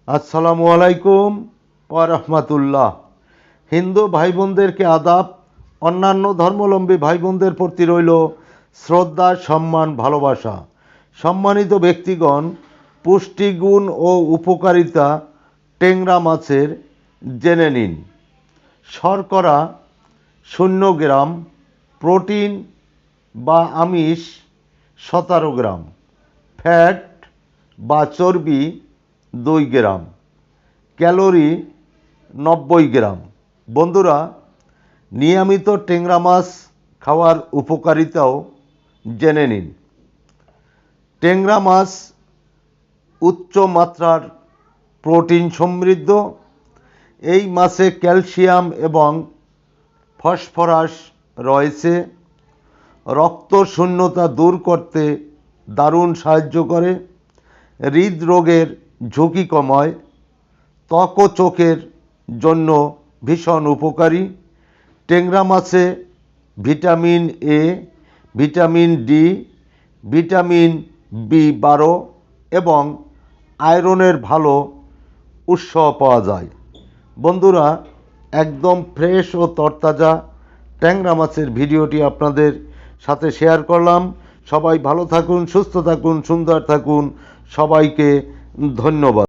আসসালামু আলাইকুম ওয়া রাহমাতুল্লাহ। হিন্দু ভাই বোনদেরকে আদাব। অন্যান্য ধর্মাবলম্বী ভাই বোনদের প্রতি রইল শ্রদ্ধা, সম্মান, ভালোবাসা। সম্মানিত ব্যক্তিগণ, পুষ্টিগুণ ও উপকারিতা ট্যাংরা মাছের জেনে নিন। শর্করা 0 গ্রাম, প্রোটিন বা আমিষ 17 গ্রাম, ফ্যাট বা চর্বি 2 গ্রাম, ক্যালোরি 90 গ্রাম। বন্ধুরা, নিয়মিত ট্যাংরা মাছ খাওয়ার উপকারিতাও জেনে নিন। ট্যাংরা মাছ উচ্চ মাত্রার প্রোটিন সমৃদ্ধ। এই মাছে ক্যালসিয়াম এবং ফসফরাস রয়েছে। রক্তশূন্যতা দূর করতে দারুণ সাহায্য করে। হৃদরোগের ঝুঁকি কমায়। ত্বক ও চোখের জন্য ভীষণ উপকারী। ট্যাংরা মাছে vitamin A, vitamin D, vitamin বি12 এবং আয়রনের ভালো উৎস পাওয়া যায়। বন্ধুরা, একদম ফ্রেশ ও তরতাজা ট্যাংরা মাছের ভিডিওটি আপনাদের সাথে শেয়ার করলাম। সবাই ভালো থাকুন, সুস্থ থাকুন, সুন্দর থাকুন। সবাইকে ধন্যবাদ।